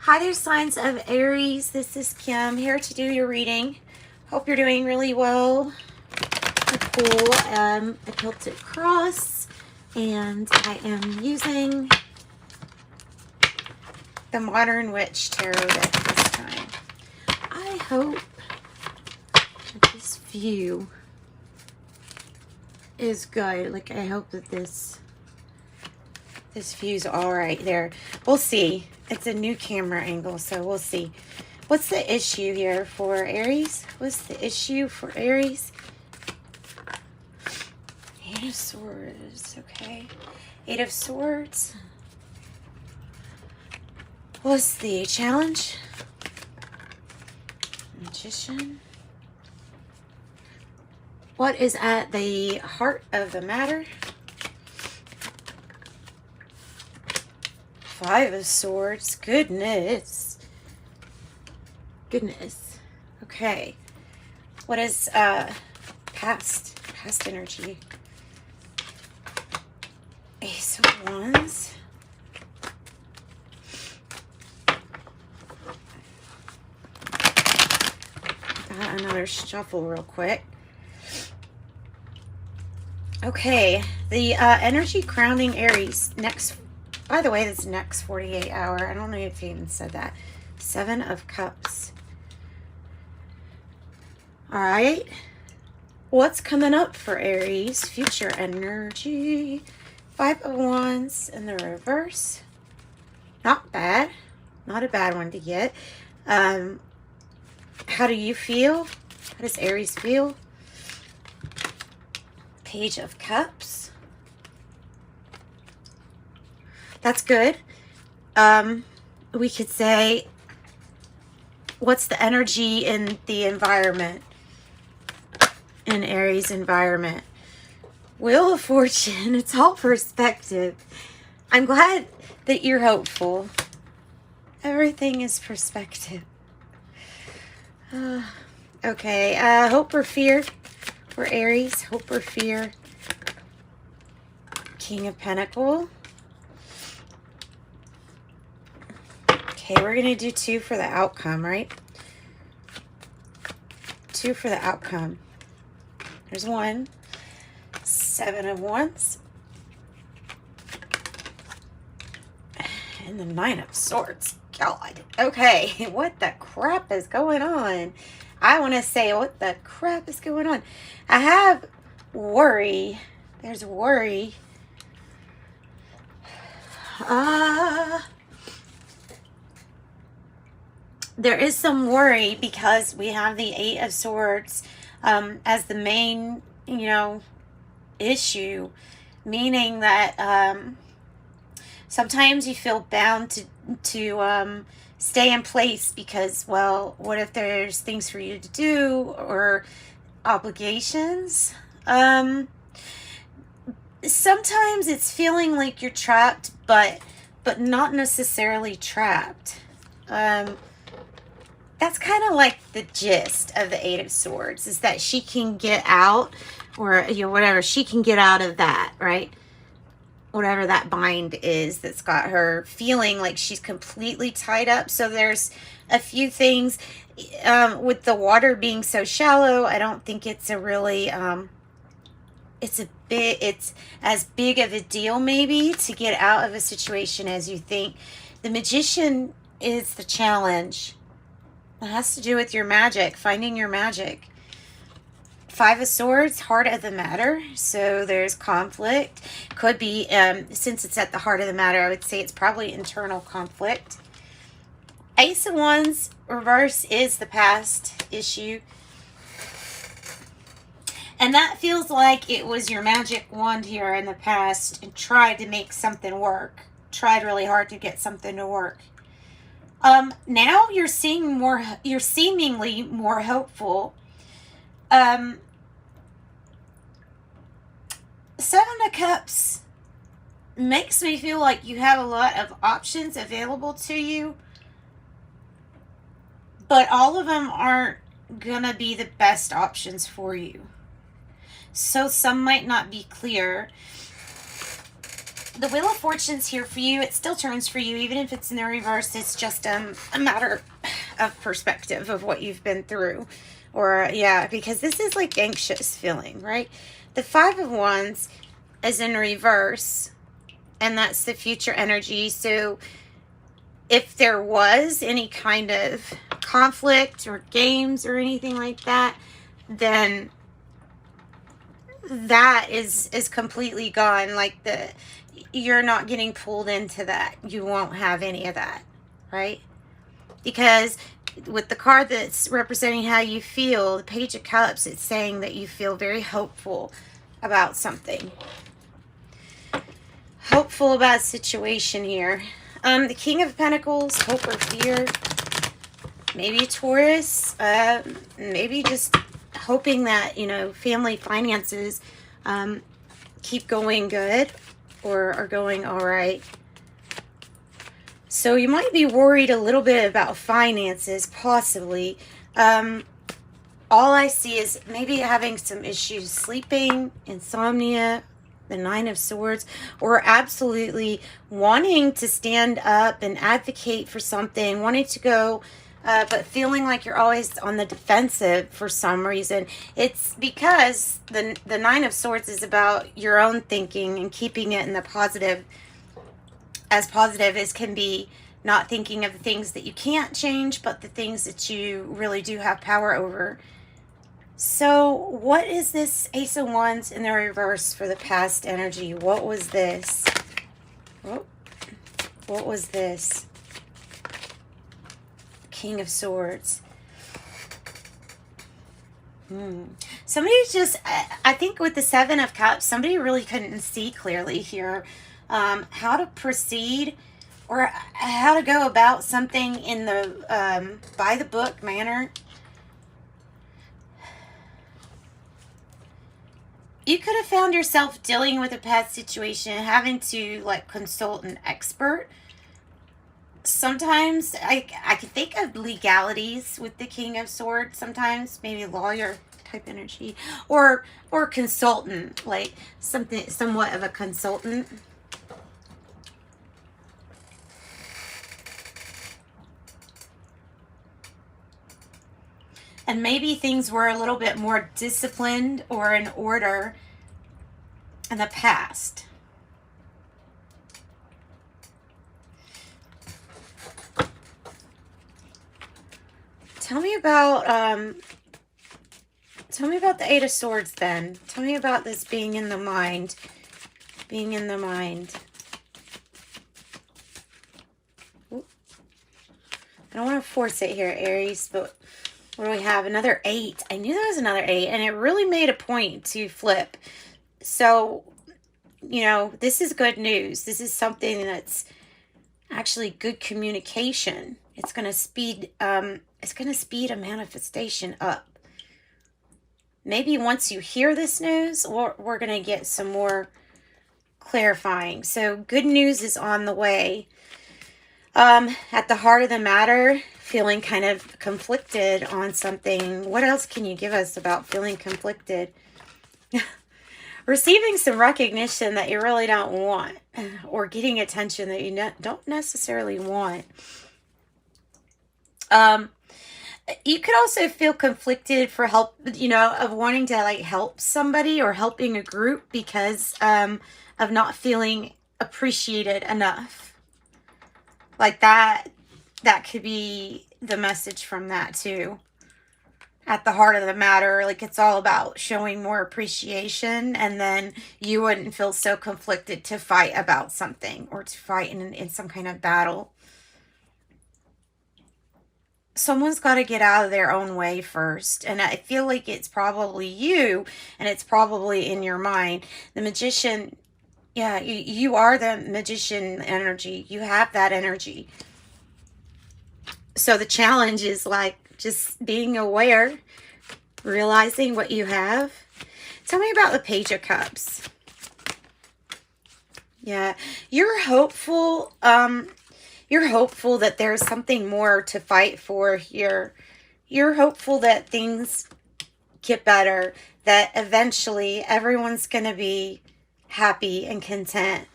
Hi there, signs of Aries. This is Kim here to do your reading. Hope you're doing really well. I pull a Celtic cross, and I am using the Modern Witch Tarot deck this time. I hope that this view is good. Like, I hope that this view's all right there. We'll see. It's a new camera angle, so we'll see. What's the issue here for Aries? What's the issue for Aries? Eight of Swords, okay. Eight of Swords. What's the challenge? Magician. What is at the heart of the matter? Five of Swords. Goodness. Goodness. Okay. What is past energy? Ace of Wands. Got another shuffle real quick. Okay. The energy crowning Aries next. By the way, this next 48 hour, I don't know if you even said that. Seven of Cups. All right. What's coming up for Aries? Future energy. Five of Wands in the reverse. Not bad. Not a bad one to get. How do you feel? How does Aries feel? Page of Cups. That's good. We could say, what's the energy in the environment? In Aries environment. Wheel of Fortune. It's all perspective. I'm glad that you're hopeful. Everything is perspective. Okay. Hope or fear for Aries. Hope or fear. King of Pentacles. Okay, we're going to do two for the outcome, right? Two for the outcome. There's one. Seven of Wands. And the Nine of Swords. God. Okay, what the crap is going on? I want to say, what the crap is going on? I have worry. There's worry. There is some worry because we have the Eight of Swords as the main, issue, meaning that sometimes you feel bound to stay in place because, well, what if there's things for you to do or obligations? Sometimes it's feeling like you're trapped, but not necessarily trapped. That's kind of like the gist of the Eight of Swords, is that she can get out, or whatever, she can get out of that, right? Whatever that bind is that's got her feeling like she's completely tied up. So there's a few things with the water being so shallow. I don't think it's a really it's as big of a deal maybe to get out of a situation as you think. The Magician is the challenge. It has to do with your magic, finding your magic. Five of Swords, heart of the matter. So there's conflict. Could be, since it's at the heart of the matter, I would say it's probably internal conflict. Ace of Wands, reverse, is the past issue. And that feels like it was your magic wand here in the past and tried to make something work. Tried really hard to get something to work. Now you're seeing more, you're seemingly more hopeful. Seven of Cups makes me feel like you have a lot of options available to you, but all of them aren't gonna be the best options for you. So some might not be clear. the Wheel of Fortune's here for you. It still turns for you, even if it's in the reverse. It's just a matter of perspective of what you've been through. Or, yeah, because this is like anxious feeling, right? The Five of Wands is in reverse, and that's the future energy. So if there was any kind of conflict or games or anything like that, then that is completely gone. Like, you're not getting pulled into that. You won't have any of that, right? Because with the card that's representing how you feel, the Page of Cups, it's saying that you feel very hopeful about something. Hopeful about a situation here. The King of Pentacles, hope or fear. Maybe Taurus. Maybe just hoping that, you know, family finances keep going good or are going all right. So you might be worried a little bit about finances, possibly. All I see is maybe having some issues sleeping, insomnia, the Nine of Swords, or absolutely wanting to stand up and advocate for something, wanting to go, but feeling like you're always on the defensive for some reason. It's because the Nine of Swords is about your own thinking and keeping it in the positive, as positive as can be, not thinking of the things that you can't change, but the things that you really do have power over. So what is this Ace of Wands in the reverse for the past energy? What was this? Oh, what was this? King of Swords. Somebody just, I think with the Seven of Cups, somebody really couldn't see clearly here how to proceed or how to go about something in the by the book manner. You could have found yourself dealing with a past situation, having to like consult an expert. Sometimes I can think of legalities with the King of Swords. Sometimes maybe lawyer type energy, or consultant, like something somewhat of a consultant. And maybe things were a little bit more disciplined or in order in the past. Tell me about the Eight of Swords then. Tell me about this being in the mind. Being in the mind. Ooh. I don't want to force it here, Aries, but what do we have? Another 8. I knew there was another 8, and it really made a point to flip. So, you know, this is good news. This is something that's actually good communication. It's going to speed a manifestation up. Maybe once you hear this news, we're going to get some more clarifying. So good news is on the way. At the heart of the matter, feeling kind of conflicted on something. What else can you give us about feeling conflicted? Receiving some recognition that you really don't want, or getting attention that you don't necessarily want. You could also feel conflicted for help, you know, of wanting to like help somebody or helping a group because of not feeling appreciated enough. Like that could be the message from that too. At the heart of the matter, like it's all about showing more appreciation, and then you wouldn't feel so conflicted to fight about something or to fight in some kind of battle. Someone's got to get out of their own way first. And I feel like it's probably you, and it's probably in your mind. The Magician, yeah, you are the Magician energy. You have that energy. So the challenge is like just being aware, realizing what you have. Tell me about the Page of Cups. Yeah, you're hopeful. You're hopeful that there's something more to fight for here. You're hopeful that things get better, that eventually everyone's going to be happy and content.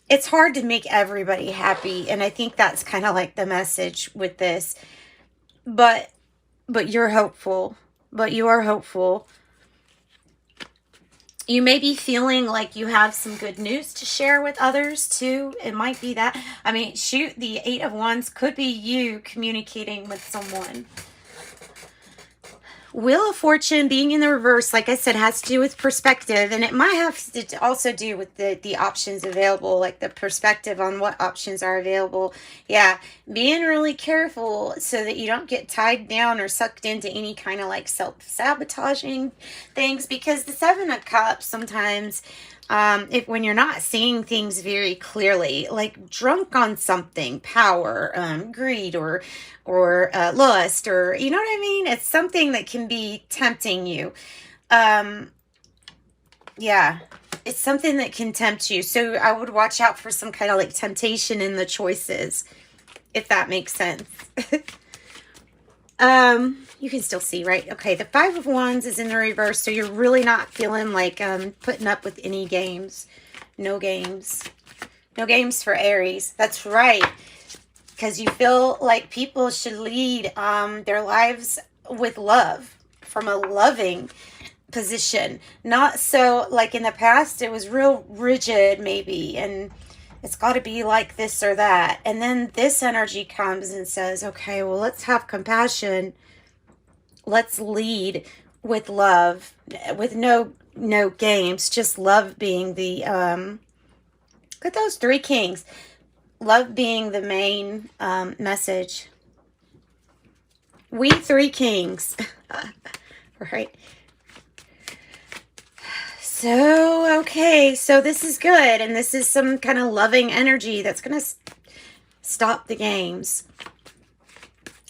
it's hard to make everybody happy. And I think that's kind of like the message with this. But you're hopeful. But you are hopeful. You may be feeling like you have some good news to share with others too. It might be that. I mean, shoot, the Eight of Wands could be you communicating with someone. Wheel of Fortune being in the reverse, like I said, has to do with perspective. And it might have to also do with the options available, like the perspective on what options are available. Yeah, being really careful so that you don't get tied down or sucked into any kind of like self-sabotaging things. Because the Seven of Cups sometimes, when you're not seeing things very clearly, like drunk on something, power, greed, or lust, or you know what I mean? It's something that can be tempting you. Yeah, it's something that can tempt you. So I would watch out for some kind of like temptation in the choices, if that makes sense. You can still see, right? Okay, the Five of Wands is in the reverse, so you're really not feeling like putting up with any games. No games. No games for Aries. That's right. Because you feel like people should lead their lives with love, from a loving position. Not so like in the past, it was real rigid maybe, and it's got to be like this or that. And then this energy comes and says, okay, well, let's have compassion. Let's lead with love, with no games, just love being the, look at those three kings. Love being the main message. We three kings. Right? So, okay. So this is good. And this is some kind of loving energy that's going to stop the games.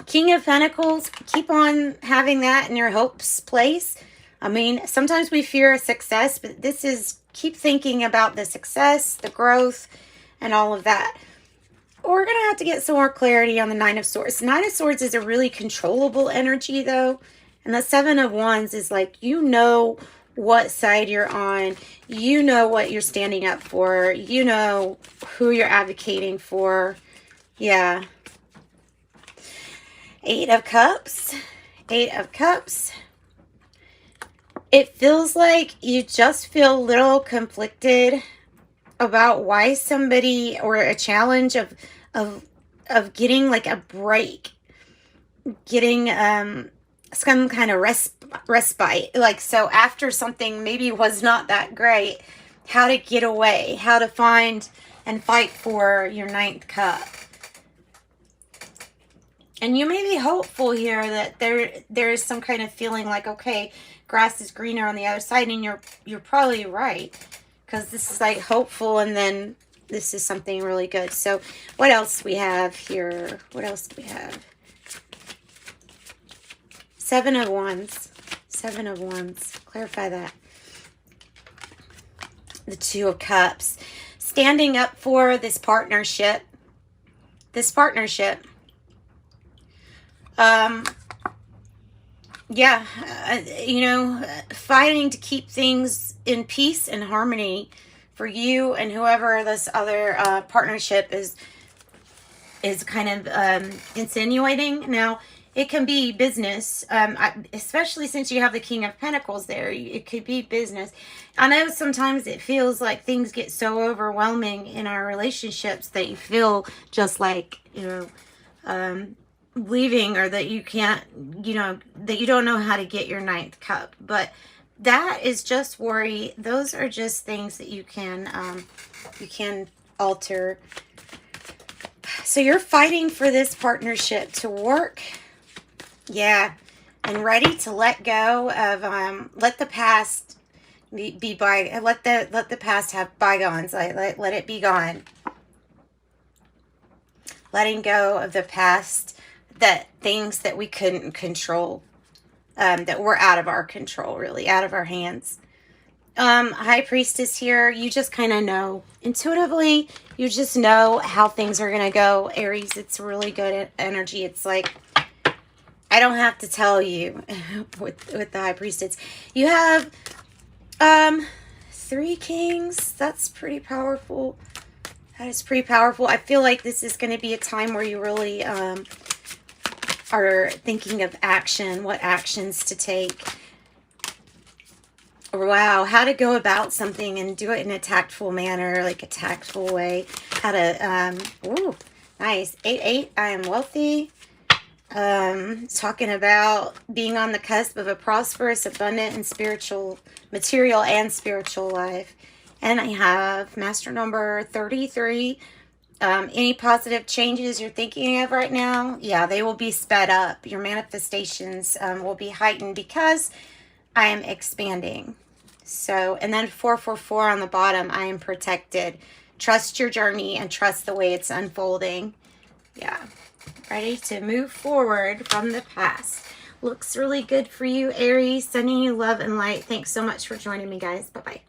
King of Pentacles. Keep on having that in your hopes place. I mean, sometimes we fear success, but this is, keep thinking about the success, the growth, and all of that. We're going to have to get some more clarity on the Nine of Swords. Nine of Swords is a really controllable energy, though. And the Seven of Wands is like, you know what side you're on. You know what you're standing up for. You know who you're advocating for. Yeah. Eight of Cups. Eight of Cups. It feels like you just feel a little conflicted about why somebody, or a challenge of getting like a break, getting some kind of respite, like, so after something maybe was not that great, how to get away, how to find and fight for your ninth cup. And you may be hopeful here that there is some kind of feeling like, okay, grass is greener on the other side, and you're probably right. Because this is like hopeful, and then this is something really good. So what else we have here? What else do we have? Seven of Wands. Seven of Wands. Clarify that. The Two of Cups. Standing up for this partnership. This partnership. Yeah, you know, fighting to keep things in peace and harmony for you and whoever this other partnership is kind of insinuating. Now, it can be business, especially since you have the King of Pentacles there. It could be business. I know sometimes it feels like things get so overwhelming in our relationships that you feel just like, you know, leaving, or that you can't, you know, that you don't know how to get your ninth cup. But that is just worry. Those are just things that you can alter. So you're fighting for this partnership to work. Yeah. And ready to let go of, let the past be by, let the past have bygones. Let it be gone. Letting go of the past, that things that we couldn't control, that were out of our control, really out of our hands. High Priestess here, you just kind of know intuitively, you just know how things are going to go. Aries, it's really good energy. It's like, I don't have to tell you with the High Priestess. You have three kings. That's pretty powerful. That is pretty powerful. I feel like this is going to be a time where you really are thinking of action, what actions to take. Wow, how to go about something and do it in a tactful manner, like a tactful way. How to, ooh, nice. 8-8, I am wealthy. Talking about being on the cusp of a prosperous, abundant, and spiritual, material and spiritual life. And I have master number 33. Any positive changes you're thinking of right now, yeah, they will be sped up. Your manifestations will be heightened because I am expanding. So, and then 444 on the bottom, I am protected. Trust your journey and trust the way it's unfolding. Yeah. Ready to move forward from the past. Looks really good for you, Aries. Sending you love and light. Thanks so much for joining me, guys. Bye-bye.